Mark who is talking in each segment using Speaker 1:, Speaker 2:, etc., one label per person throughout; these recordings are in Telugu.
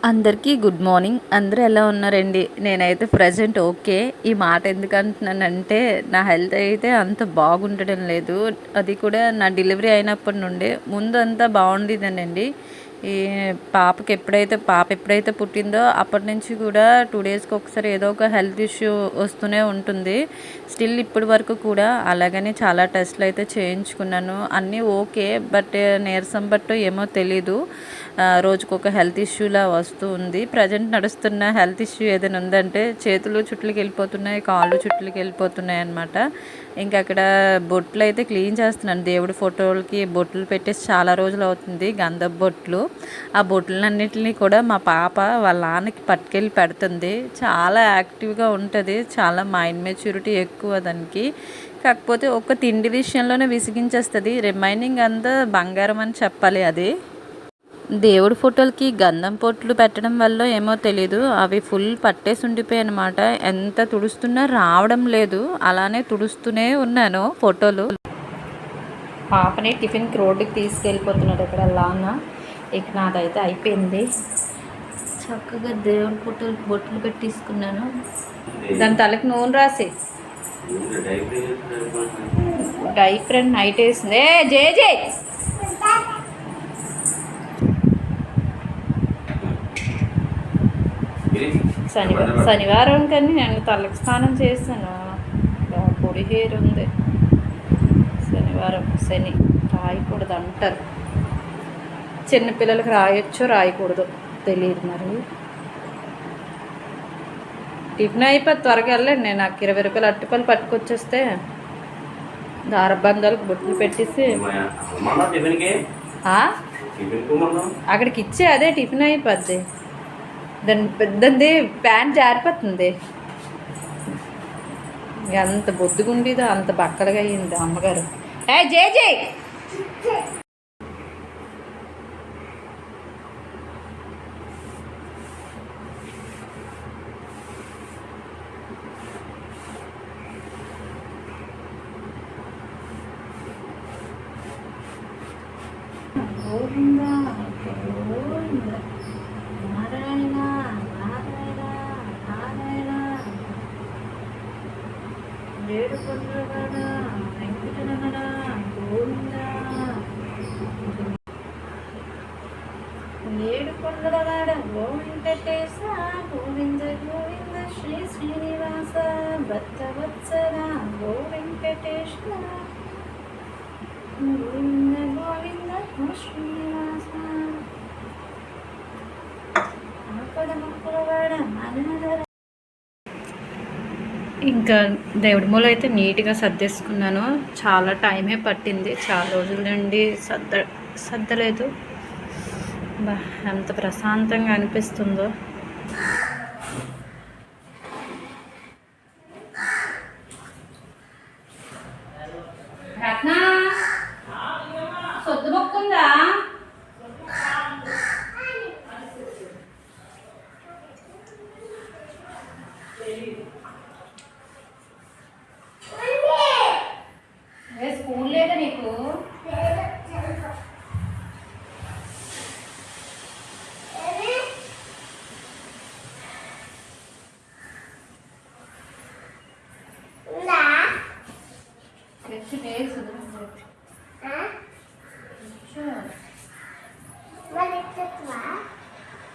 Speaker 1: అందరికీ గుడ్ మార్నింగ్. అందరూ ఎలా ఉన్నారండి? నేనైతే ప్రజెంట్ ఓకే. ఈ మాట ఎందుకు అంటున్నానంటే నా హెల్త్ అయితే అంత బాగుండడం లేదు. అది కూడా నా డెలివరీ అయినప్పటి నుండే. ముందు అంతా బాగుండేదేనండి. ఈ పాప ఎప్పుడైతే పుట్టిందో అప్పటి నుంచి కూడా 2 డేస్కి ఒకసారి ఏదో ఒక హెల్త్ ఇష్యూ వస్తూనే ఉంటుంది. స్టిల్ ఇప్పటి వరకు కూడా అలాగనే చాలా టెస్ట్లు అయితే చేయించుకున్నాను. అన్నీ ఓకే, బట్ నీరసం బట్టో ఏమో తెలీదు, రోజుకొక హెల్త్ ఇష్యూలా వస్తూ ఉంది. ప్రజెంట్ నడుస్తున్న హెల్త్ ఇష్యూ ఏదైనా ఉందంటే చేతులు చుట్లకి వెళ్ళిపోతున్నాయి, కాళ్ళు చుట్లకి వెళ్ళిపోతున్నాయి అనమాట. ఇంకా అక్కడ బొట్లు అయితే క్లీన్ చేస్తున్నాను. దేవుడి ఫోటోలకి బొట్లు పెట్టేసి చాలా రోజులు అవుతుంది, గంధపు బొట్లు. ఆ బొట్లన్నిటిని కూడా మా పాప వాళ్ళ నాన్నకి పట్టుకెళ్ళి పెడుతుంది. చాలా యాక్టివ్గా ఉంటుంది, చాలా మైండ్ మెచ్యూరిటీ ఎక్కువ దానికి. కాకపోతే ఒక తిండి విషయంలోనే విసిగించేస్తుంది. రిమైనింగ్ అంతా బంగారం అని చెప్పాలి. అది దేవుడి ఫోటోలకి గంధం పొట్లు పెట్టడం వల్ల ఏమో తెలీదు, అవి ఫుల్ పట్టేసి ఉండిపోయాయి అనమాట. ఎంత తుడుస్తున్నా రావడం లేదు, అలానే తుడుస్తూనే ఉన్నాను ఫోటోలు. పాపని టిఫిన్కి రోడ్డుకి తీసుకెళ్ళిపోతున్నాడు ఇక్కడ లాన్న. ఇక నాదైతే అయిపోయింది. చక్కగా దేవుడి ఫోటోలు బొట్లు పెట్టి తీసుకున్నాను. దాని తలకి నూనె రాసి డైపర్ నైట్ వేసింది. జే జే శనివారం కానీ నేను తలకి స్నానం చేశాను. పొడి హెయిర్ ఉంది. శనివారం శని రాయకూడదు అంటారు. చిన్నపిల్లలకి రాయొచ్చో రాయకూడదు తెలియదు మరి. టిఫిన్ అయిపోయి త్వరగా వెళ్ళండి. నేను నాకు 20 రూపాయలు అట్టిపళ్ళు పట్టుకొచ్చేస్తే దారబంధాలకు బొట్లు పెట్టేసి అక్కడికి ఇచ్చే అదే టిఫిన్ అయిపోద్ది. దాని పెద్దది ప్యాంట్ జారిపోతుంది. ఎంత బొద్దుగుండేదో అంత బక్కలుగా అయ్యింది అమ్మగారు. జే జే ఏడుకొండలవాడ వెంకటేశ గోవింద గోవింద శ్రీ శ్రీనివాస భక్తవత్సల గో వెంకటేశ గోవింద గోవింద శ్రీనివాస ఆపద మొక్కలవాడ మనదర. ఇంకా దేవుడి మూల అయితే నీట్గా సర్దేసుకున్నాను. చాలా టైమే పట్టింది, చాలా రోజుల నుండి సర్దలేదు. ఎంత ప్రశాంతంగా అనిపిస్తుందో. రత్న సొద్దు మొక్కుందా? స్కూల్ లేదా నీకు?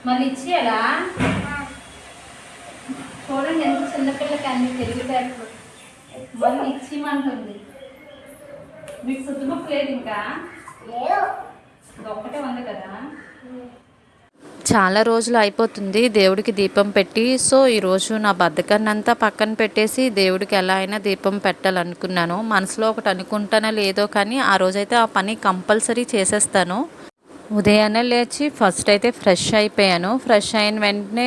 Speaker 1: మళ్ళీ ఇచ్చేయాలా? చూడండి ఎంత చిన్నపిల్లకి అన్ని తెలివితేటలు. మళ్ళీ ఇచ్చిమంటుంది. మీకు సుద్దుముక్కు లేదు ఇంకా? ఒక్కటే ఉంది కదా. చాలా రోజులు అయిపోతుంది దేవుడికి దీపం పెట్టి. సో ఈరోజు నా బద్ధకాన్ని అంతా పక్కన పెట్టేసి దేవుడికి ఎలా అయినా దీపం పెట్టాలనుకున్నాను. మనసులో ఒకటి అనుకుంటానో లేదో కానీ ఆ రోజైతే ఆ పని కంపల్సరీ చేసేస్తాను. ఉదయాన్నే లేచి ఫస్ట్ అయితే ఫ్రెష్ అయిపోయాను. ఫ్రెష్ అయిన వెంటనే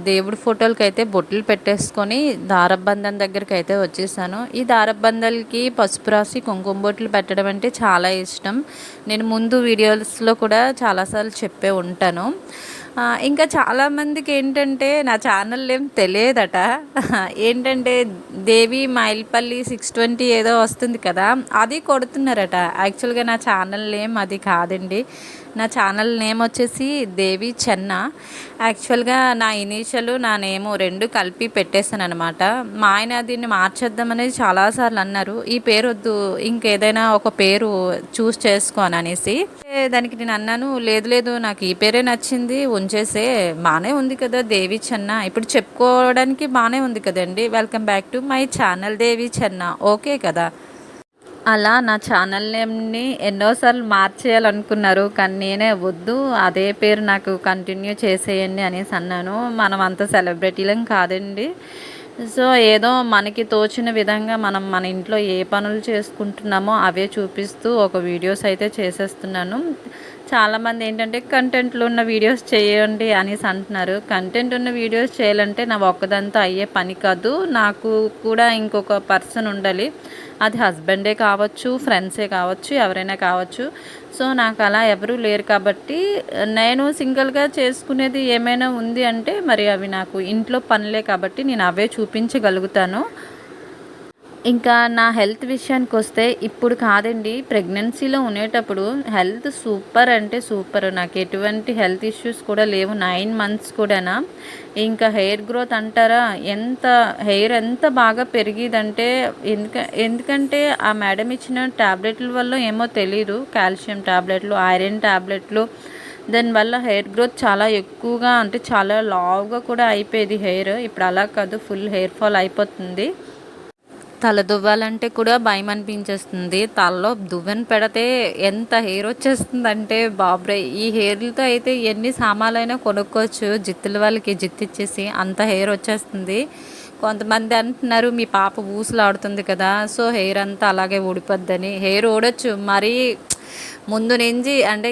Speaker 1: దేవుడి ఫోటోలకి అయితే బొట్లు పెట్టేసుకొని దారబంధం దగ్గరికి అయితే వచ్చేసాను. ఈ దారబంధాలకి పసుపు రాసి కుంకుమ బొట్లు పెట్టడం అంటే చాలా ఇష్టం. నేను ముందు వీడియోస్లో కూడా చాలాసార్లు చెప్పే ఉంటాను. ఇంకా చాలామందికి ఏంటంటే నా ఛానల్ ఏం తెలియదట. ఏంటంటే దేవి మైల్పల్లి 620 ఏదో వస్తుంది కదా, అది కొడుతున్నారట. యాక్చువల్గా నా ఛానల్ ఏం అది కాదండి. నా ఛానల్ నేమ్ వచ్చేసి దేవి చెన్న. యాక్చువల్గా నా ఇనీషియల్ నా నేము రెండు కలిపి పెట్టేస్తాను అనమాట. మా ఆయన దీన్ని మార్చేద్దామనేది చాలాసార్లు అన్నారు, ఈ పేరు వద్దు ఇంకేదైనా ఒక పేరు చూస్ చేసుకోను అనేసి. దానికి నేను అన్నాను, లేదు లేదు నాకు ఈ పేరే నచ్చింది, ఉంచేసే, బాగానే ఉంది కదా దేవి చెన్న, ఇప్పుడు చెప్పుకోవడానికి బాగానే ఉంది కదండి. Welcome back to my channel Devi Chenna, okay కదా. అలా నా ఛానల్ నేమ్ని ఎన్నోసార్లు మార్చేయాలనుకున్నారు, కానీ నేనే వద్దు అదే పేరు నాకు కంటిన్యూ చేసేయండి అనేసి అన్నాను. మనం అంత సెలబ్రిటీలం కాదండి. సో ఏదో మనకి తోచిన విధంగా మనం మన ఇంట్లో ఏ పనులు చేసుకుంటున్నామో అవే చూపిస్తూ ఒక వీడియోస్ అయితే చేసేస్తున్నాను. చాలామంది ఏంటంటే కంటెంట్లు ఉన్న వీడియోస్ చేయండి అనేసి అంటున్నారు. కంటెంట్ ఉన్న వీడియోస్ చేయాలంటే నా ఒక్కదంతా అయ్యే పని కాదు, నాకు కూడా ఇంకొక పర్సన్ ఉండాలి. అది హస్బెండే కావచ్చు, ఫ్రెండ్సే కావచ్చు, ఎవరైనా కావచ్చు. సో నాకు అలా ఎవరూ లేరు కాబట్టి నేను సింగిల్గా చేసుకునేది ఏమైనా ఉంది అంటే మరి అవి నాకు ఇంట్లో పనులే కాబట్టి నేను అవే చూపించగలుగుతాను. ఇంకా నా హెల్త్ విషయానికి వస్తే ఇప్పుడు కాదండి, ప్రెగ్నెన్సీలో ఉండేటప్పుడు హెల్త్ సూపర్ అంటే సూపర్. నాకు ఎటువంటి హెల్త్ ఇష్యూస్ కూడా లేవు 9 మంత్స్ కూడానా. ఇంకా హెయిర్ గ్రోత్ అంటారా, హెయిర్ ఎంత బాగా పెరిగిదంటే, ఎందుకంటే ఆ మేడం ఇచ్చిన ట్యాబ్లెట్ల వల్ల ఏమో తెలీదు, కాల్షియం ట్యాబ్లెట్లు, ఐరన్ ట్యాబ్లెట్లు, దానివల్ల హెయిర్ గ్రోత్ చాలా ఎక్కువగా అంటే చాలా లావుగా కూడా అయిపోయేది హెయిర్. ఇప్పుడు అలా కాదు, ఫుల్ హెయిర్ ఫాల్ అయిపోతుంది. తల దువ్వాలంటే కూడా భయం అనిపించేస్తుంది. తలలో దువ్వెన పెడితే ఎంత హెయిర్ వచ్చేస్తుందంటే బాబ్రే, ఈ హెయిర్లతో అయితే ఎన్ని సామాన్లైనా కొనుక్కోవచ్చు. జిత్తుల వాళ్ళకి జిత్తు ఇచ్చేసి అంత హెయిర్ వచ్చేస్తుంది. కొంతమంది అంటున్నారు మీ పాప ఊసులాడుతుంది కదా, సో హెయిర్ అంతా అలాగే ఊడిపోద్దని. హెయిర్ ఊడొచ్చు, మరీ ముందు నుంచి అంటే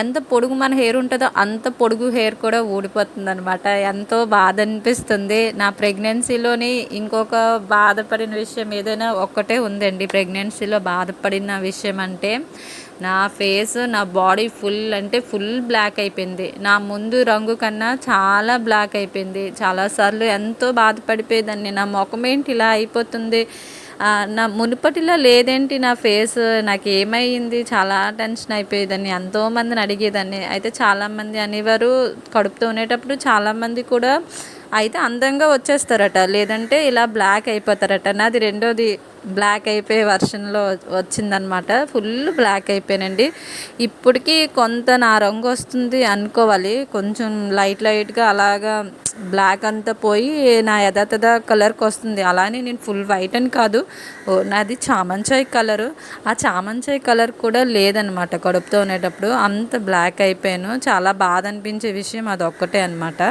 Speaker 1: ఎంత పొడుగు మన హెయిర్ ఉంటుందో అంత పొడుగు హెయిర్ కూడా ఊడిపోతుంది అనమాట. ఎంతో బాధ అనిపిస్తుంది. నా ప్రెగ్నెన్సీలోని ఇంకొక బాధపడిన విషయం ఏదైనా ఒక్కటే ఉందండి. ప్రెగ్నెన్సీలో బాధపడిన విషయం అంటే నా ఫేస్, నా బాడీ ఫుల్ బ్లాక్ అయిపోయింది. నా ముందు రంగు కన్నా చాలా బ్లాక్ అయిపోయింది. చాలాసార్లు ఎంతో బాధపడిపోయేదాన్ని, నా ముఖం ఏంటి ఇలా అయిపోతుంది, నా మునుపటిలా లేదేంటి నా ఫేస్, నాకు ఏమైంది, చాలా టెన్షన్ అయిపోయేదాన్ని. ఎంతోమందిని అడిగేదాన్ని. అయితే చాలామంది అనేవారు కడుపుతో ఉండేటప్పుడు చాలామంది కూడా అయితే అందంగా వచ్చేస్తారట, లేదంటే ఇలా బ్లాక్ అయిపోతారట. నాది రెండోది బ్లాక్ అయిపోయే వర్షన్లో వచ్చిందనమాట. ఫుల్ బ్లాక్ అయిపోయానండి. ఇప్పటికీ కొంత నా రంగు వస్తుంది అనుకోవాలి, కొంచెం లైట్గా అలాగా బ్లాక్ అంతా పోయి నా యథాతథ కలర్కి వస్తుంది. అలానే నేను ఫుల్ వైట్ అని కాదు, నాది చామంచాయి కలరు. ఆ చామంచాయి కలర్ కూడా లేదనమాట కడుపుతో ఉండేటప్పుడు. అంత బ్లాక్ అయిపోయాను. చాలా బాధ అనిపించే విషయం అదొక్కటే అనమాట.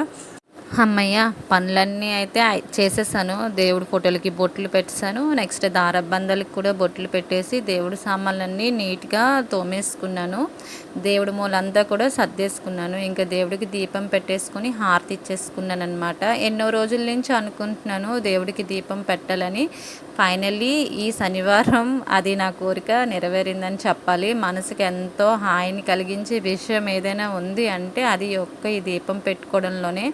Speaker 1: అమ్మయ్య, పనులన్నీ అయితే చేసేసాను. దేవుడి ఫోటోలకి బొట్లు పెట్టేశాను. నెక్స్ట్ దారబంధాలకు కూడా బొట్లు పెట్టేసి దేవుడి సామాన్లన్నీ నీట్గా తోమేసుకున్నాను. దేవుడి మూలంతా కూడా సర్దేసుకున్నాను. ఇంకా దేవుడికి దీపం పెట్టేసుకుని హారతి ఇచ్చేసుకున్నాను అనమాట. ఎన్నో రోజుల నుంచి అనుకుంటున్నాను దేవుడికి దీపం పెట్టాలని. ఫైనల్లీ ఈ శనివారం అది నా కోరిక నెరవేరిందని చెప్పాలి. మనసుకి ఎంతో హాయిని కలిగించే విషయం ఏదైనా ఉంది అంటే అది ఈ దీపం పెట్టుకోవడంలోనే.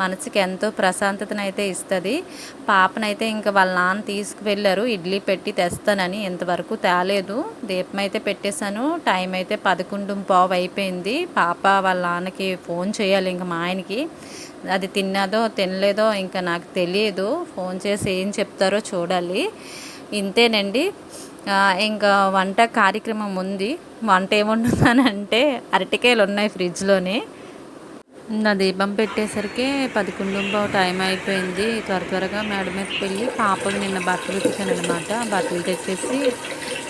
Speaker 1: మనసుకి ఎంతో ప్రశాంతతను అయితే ఇస్తుంది. పాపనైతే ఇంకా వాళ్ళ నాన్న తీసుకువెళ్ళారు ఇడ్లీ పెట్టి తెస్తానని, ఇంతవరకు తేలేదు. దీపం అయితే పెట్టేశాను. టైం అయితే 11:15 అయిపోయింది. పాప వాళ్ళ నాన్నకి ఫోన్ చేయాలి, ఇంకా మా ఆయనకి. అది తిన్నాదో తినలేదో ఇంకా నాకు తెలియదు. ఫోన్ చేసి ఏం చెప్తారో చూడాలి. ఇంతేనండి. ఇంకా వంట కార్యక్రమం ఉంది. వంట ఏముంటుందనంటే అరటికాయలు ఉన్నాయి ఫ్రిడ్జ్లోనే. నా దీపం పెట్టేసరికి 11:15 టైం అయిపోయింది. త్వరగా మేడ మీదకి వెళ్ళి పాపకు నిన్న బట్టలు ఉతికాను అనమాట. బట్టలు తెచ్చేసి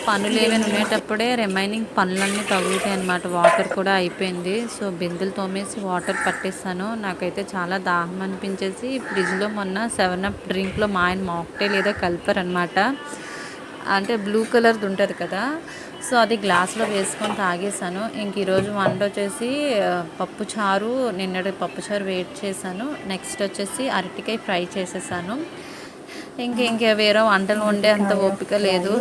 Speaker 1: పనులు ఏమైనా ఉండేటప్పుడే రిమైనింగ్ పనులన్నీ తగులుతాయి అనమాట. వాటర్ కూడా అయిపోయింది. సో బిందెలు తోమేసి వాటర్ పట్టేస్తాను. నాకైతే చాలా దాహం అనిపించేసి ఫ్రిడ్జ్లో మొన్న 7up డ్రింక్లో మా ఆయన మాక్టైల్ ఏదో కలిపారనమాట. అంటే బ్లూ కలర్ది ఉంటుంది కదా, సో అది గ్లాస్లో వేసుకొని తాగేసాను. ఇంక ఈరోజు వంట వచ్చేసి పప్పుచారు, నిన్నటి పప్పుచారు వేడి చేశాను. నెక్స్ట్ వచ్చేసి అరటికాయ ఫ్రై చేసేసాను. ఇంకా వేరే వంటలు వండే అంత ఓపిక లేదు.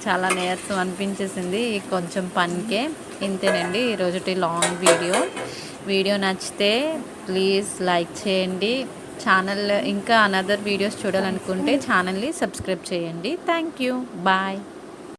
Speaker 1: చాలా నీరసం అనిపించేసింది కొంచెం పనికే. ఇంతేనండి ఈరోజుటి లాంగ్ వీడియో నచ్చితే ప్లీజ్ లైక్ చేయండి. ఛానల్ ఇంకా అనదర్ వీడియోస్ చూడాలనుకుంటే ఛానల్ని సబ్స్క్రైబ్ చేయండి. Thank you, bye.